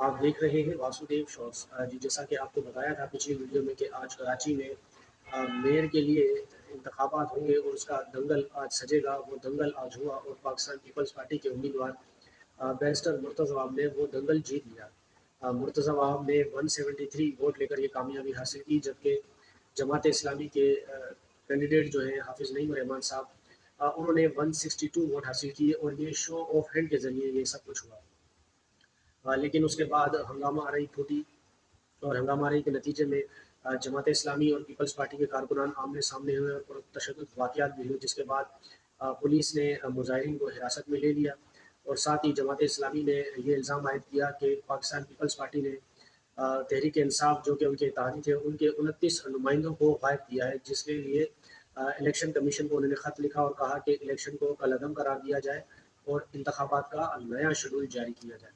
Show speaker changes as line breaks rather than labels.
आप देख रहे हैं वासुदेव शॉर्ट्स। जी, जैसा कि आपको बताया था पिछली वीडियो में कि आज कराची में मेयर के लिए इंतखाबात होंगे और उसका दंगल आज सजेगा। वो दंगल आज हुआ और पाकिस्तान पीपल्स पार्टी के उम्मीदवार बैरिस्टर मुर्तज़ा अवाम ने वो दंगल जीत लिया। मुर्तज़ा अवाम ने 173 वोट लेकर ये कामयाबी हासिल की, जबकि जमात इस्लामी के कैंडिडेट जो हैं हाफिज़ नईम रहमान साहब, उन्होंने 162 वोट हासिल किए और ये शो ऑफ हैंड के ज़रिए ये सब कुछ हुआ। लेकिन उसके बाद हंगामा आरई फूटी और हंगामा आरई के नतीजे में जमात इस्लामी और पीपल्स पार्टी के कारकुनान आमने सामने हुए और तशद्दुद वाक़यात भी हुए, जिसके बाद पुलिस ने मुजाहिरीन को हिरासत में ले लिया। और साथ ही जमात इस्लामी ने ये इल्ज़ाम आयद किया कि पाकिस्तान पीपल्स पार्टी ने तहरीक इंसाफ जो कि उनके इत्तेहादी थे, उनके 29 नुमाइंदों को गायब किया है, जिसके लिए इलेक्शन कमीशन को उन्होंने ख़त लिखा और कहा कि इलेक्शन को कलअदम करार दिया जाए और इंतखाबात का नया शेड्यूल जारी किया जाए।